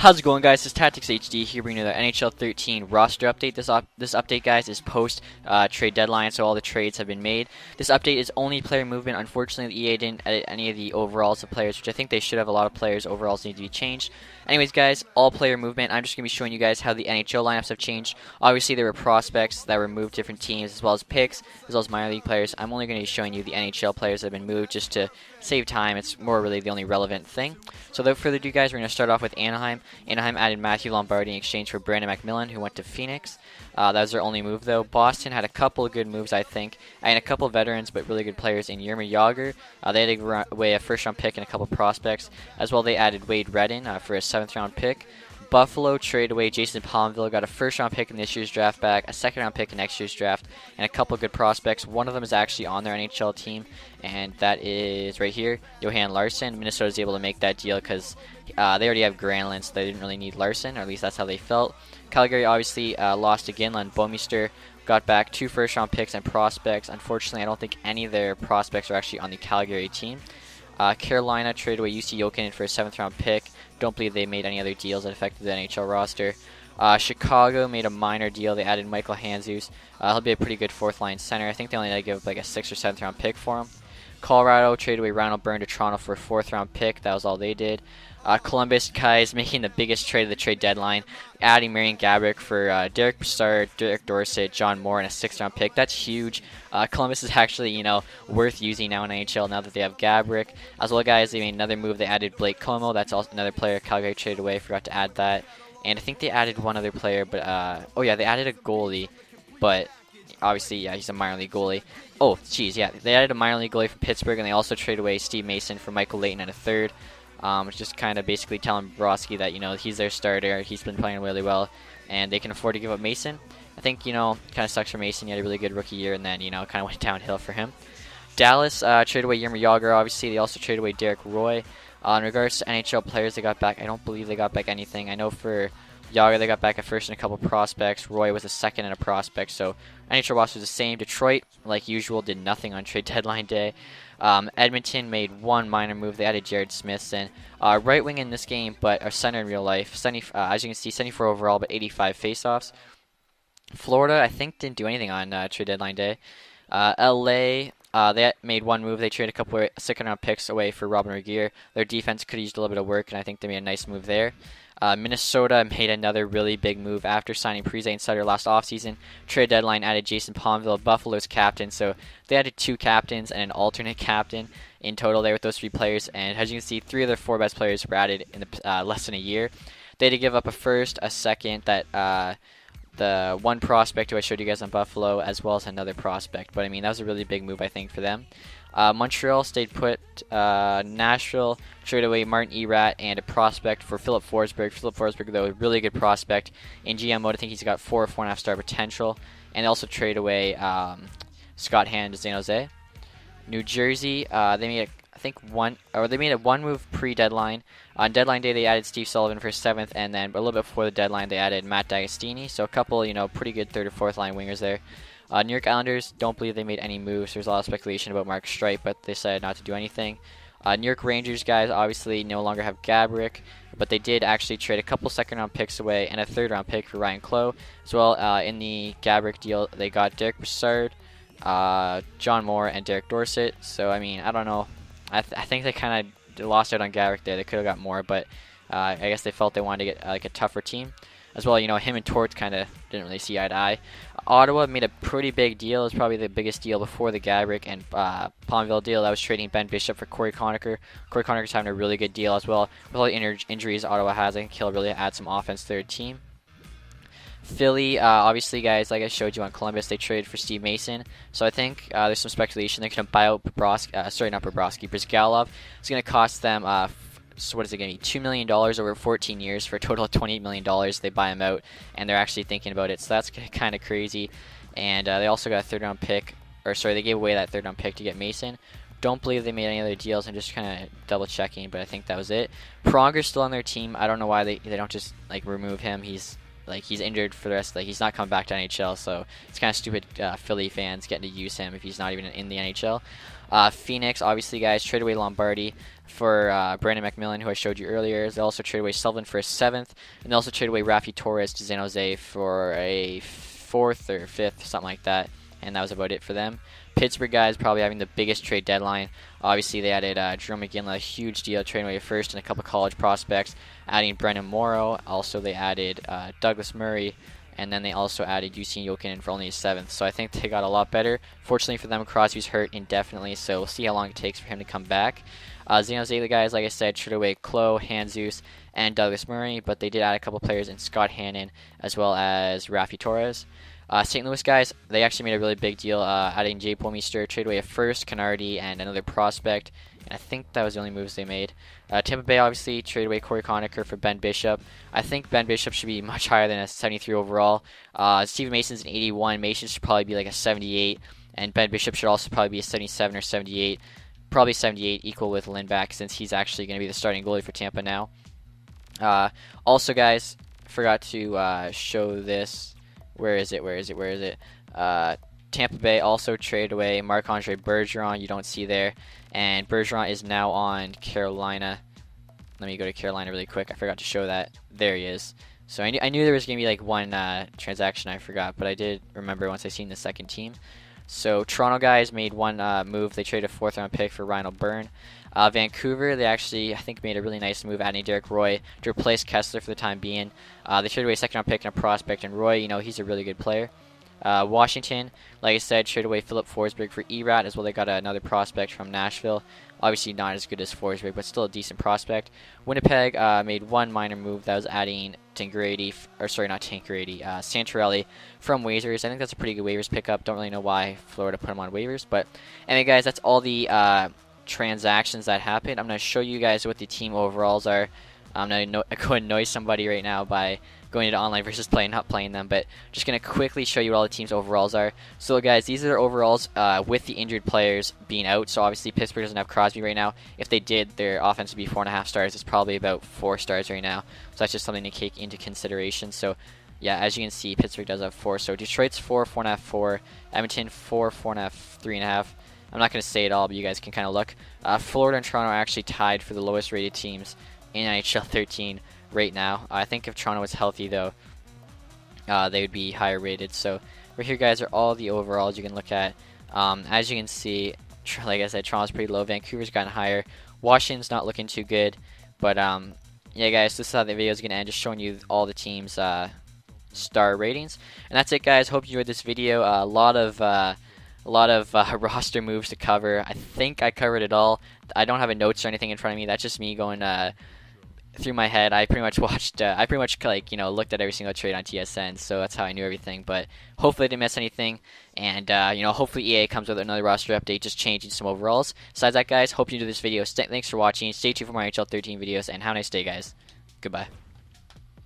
How's it going, guys? This is TacTixHD here bringing you the NHL 13 roster update. This update, guys, is post trade deadline, so all the trades have been made. This update is only player movement. Unfortunately, the EA didn't edit any of the overalls of players, which I think they should have. A lot of players' overalls need to be changed. Anyways, guys, all player movement. I'm just going to be showing you guys how the NHL lineups have changed. Obviously, there were prospects that were moved to different teams, as well as picks, as well as minor league players. I'm only going to be showing you the NHL players that have been moved just to save time. It's more really the only relevant thing. So without further ado, guys, we're going to start off with Anaheim. Anaheim added Matthew Lombardi in exchange for Brandon McMillan, who went to Phoenix. That was their only move, though. Boston had a couple of good moves, I think, and a couple of veterans, but really good players in Jaromir Jagr. They had to give away a first-round pick and a couple of prospects. As well, they added Wade Redden for a 7th-round pick. Buffalo traded away Jason Palmville, got a first-round pick in this year's draft back, a second-round pick in next year's draft, and a couple of good prospects. One of them is actually on their NHL team, and that is right here, Johan Larsson. Minnesota is able to make that deal because they already have Granlund, so they didn't really need Larsson, or at least that's how they felt. Calgary obviously lost to Ginland. Bouwmeester got back 2 first-round picks and prospects. Unfortunately, I don't think any of their prospects are actually on the Calgary team. Carolina traded away UC Jokinen for a 7th-round pick. Don't believe they made any other deals that affected the NHL roster. Chicago made a minor deal. They added Michael Handzus. He'll be a pretty good 4th-line center. I think they only had to give like a 6th or 7th-round pick for him. Colorado traded away Ronald Byrne to Toronto for a 4th-round pick. That was all they did. Columbus, guys, making the biggest trade of the trade deadline, adding Marian Gaborik for Derek Brassard, Derek Dorsett, John Moore, and a 6th-round pick. That's huge. Columbus is actually, worth using now in NHL now that they have Gaborik. As well, guys, they made another move. They added Blake Como. That's also another player Calgary traded away. Forgot to add that. And I think they added one other player, but oh yeah, they added a goalie, but obviously, yeah, he's a minor league goalie. Oh, jeez, yeah, they added a minor league goalie from Pittsburgh, and they also traded away Steve Mason for Michael Layton and a 3rd. It's just kind of basically telling Bobrovsky that, he's their starter. He's been playing really well, and they can afford to give up Mason. I think, kind of sucks for Mason. He had a really good rookie year, and then, kind of went downhill for him. Dallas traded away Jaromir Jagr, obviously. They also traded away Derek Roy. In regards to NHL players they got back, I don't believe they got back anything. I know for Jagr, they got back a first and a couple prospects. Roy was a 2nd and a prospect. So NHL roster was the same. Detroit, like usual, did nothing on trade deadline day. Edmonton made one minor move. They added Jared Smithson. Right wing in this game, but a center in real life. As you can see, 74 overall, but 85 faceoffs. Florida, I think, didn't do anything on trade deadline day. LA, they made one move. They traded a couple of 2nd-round picks away for Robin Regeer. Their defense could have used a little bit of work, and I think they made a nice move there. Minnesota made another really big move after signing Parise and Sutter last offseason. Trade deadline added Jason Palmville, Buffalo's captain. So they added 2 captains and an alternate captain in total there with those 3 players. And as you can see, 3 of their 4 best players were added in less than a year. They had to give up a 1st, a 2nd, the one prospect who I showed you guys on Buffalo, as well as another prospect. But, I mean, that was a really big move, I think, for them. Montreal stayed put. Nashville traded away Martin Erat and a prospect for Philip Forsberg. Philip Forsberg, though, a really good prospect. In GM mode, I think he's got 4 or 4.5 star potential. And they also traded away Scott Hand to San Jose. New Jersey, they made a one move pre-deadline. On deadline day, they added Steve Sullivan for 7th, and then a little bit before the deadline, they added Matt D'Agostini. So a couple, pretty good 3rd or 4th line wingers there. New York Islanders, don't believe they made any moves. There's a lot of speculation about Mark Streit, but they decided not to do anything. New York Rangers, guys, obviously no longer have Gaborik, but they did actually trade a couple 2nd-round picks away and a 3rd-round pick for Ryan Clough. As well, in the Gaborik deal, they got Derek Brassard, John Moore, and Derek Dorsett. So, I mean, I don't know. I think they kind of lost out on Gaborik there. They could have got more, but I guess they felt they wanted to get like a tougher team. As well, him and Torts kind of didn't really see eye to eye. Ottawa made a pretty big deal. It was probably the biggest deal before the Gaborik and Palmville deal. That was trading Ben Bishop for Corey Conacher. Corey Conacher's having a really good deal as well. With all the injuries Ottawa has, I think he'll really add some offense to their team. Philly, obviously, guys, like I showed you on Columbus, they traded for Steve Mason. So I think there's some speculation they're going to buy out Brizgalov. It's going to cost them so what is it going to be, $2 million over 14 years for a total of $28 million. They buy him out, and they're actually thinking about it. So that's kind of crazy. And they also got a 3rd-round pick. They gave away that 3rd-round pick to get Mason. Don't believe they made any other deals. I'm just kind of double-checking, but I think that was it. Pronger's still on their team. I don't know why they don't just remove him. He's injured for the rest. He's not coming back to NHL, so it's kind of stupid Philly fans getting to use him if he's not even in the NHL. Phoenix, obviously, guys, traded away Lombardi. Brandon McMillan, who I showed you earlier. They also traded away Sullivan for a 7th, and they also traded away Rafi Torres to San Jose for a 4th or 5th, something like that, and that was about it for them. Pittsburgh guys probably having the biggest trade deadline. Obviously, they added Jerome McGinley, a huge deal, trading away a 1st and a couple college prospects, adding Brennan Morrow. Also, they added Douglas Murray, and then they also added Yusin Jokinen for only a 7th. So I think they got a lot better. Fortunately for them, Crosby's hurt indefinitely, so we'll see how long it takes for him to come back. San Jose, the guys, like I said, traded away Klo, Handzus, and Douglas Murray, but they did add a couple players in Scott Hannon as well as Rafi Torres. St. Louis guys, they actually made a really big deal adding Jay Polmeister, trade away a 1st, Canardi, and another prospect. And I think that was the only moves they made. Tampa Bay obviously traded away Corey Conacher for Ben Bishop. I think Ben Bishop should be much higher than a 73 overall. Steven Mason's an 81. Mason should probably be like a 78. And Ben Bishop should also probably be a 77 or 78. Probably 78, equal with Lindback, since he's actually going to be the starting goalie for Tampa now. Also, guys, forgot to show this. Where is it? Tampa Bay also traded away Marc-Andre Bergeron. You don't see there. And Bergeron is now on Carolina. Let me go to Carolina really quick. I forgot to show that. There he is. So I knew there was going to be like one transaction I forgot, but I did remember once I seen the second team. So Toronto guys made one move. They traded a 4th-round pick for Ryan O'Byrne. Vancouver, they actually, I think, made a really nice move adding Derek Roy to replace Kessler for the time being. They traded away a 2nd-round pick and a prospect, and Roy, he's a really good player. Washington, like I said, traded away Philip Forsberg for Erat as well. They got another prospect from Nashville. Obviously not as good as Forsberg, but still a decent prospect. Winnipeg made one minor move that was adding Santorelli from waivers. I think that's a pretty good waivers pickup. Don't really know why Florida put him on waivers, but anyway, guys, that's all the transactions that happened. I'm going to show you guys what the team overalls are. I'm going to go annoy somebody right now by going into online versus playing, not playing them, but just going to quickly show you what all the team's overalls are. So guys, these are their overalls with the injured players being out. So obviously Pittsburgh doesn't have Crosby right now. If they did, their offense would be 4.5 stars. It's probably about 4 stars right now. So that's just something to take into consideration. So yeah, as you can see, Pittsburgh does have 4. So Detroit's 4, 4.5, 4. Edmonton 4, 4.5, 3.5. I'm not going to say it all, but you guys can kind of look. Florida and Toronto are actually tied for the lowest rated teams in NHL 13 right now. I think if Toronto was healthy, though, they would be higher rated. So right here, guys, are all the overalls you can look at. As you can see, like I said, Toronto's pretty low. Vancouver's gotten higher. Washington's not looking too good. But yeah, guys, this is how the video is going to end, just showing you all the teams' star ratings. And that's it, guys. Hope you enjoyed this video. A lot of roster moves to cover. I think I covered it all. I don't have a notes or anything in front of me. That's just me going through my head. I pretty much watched. I pretty much looked at every single trade on TSN, so that's how I knew everything. But hopefully I didn't miss anything, and hopefully EA comes with another roster update, just changing some overalls. Besides that, guys, hope you enjoyed this video. Thanks for watching. Stay tuned for more NHL 13 videos, and have a nice day, guys. Goodbye.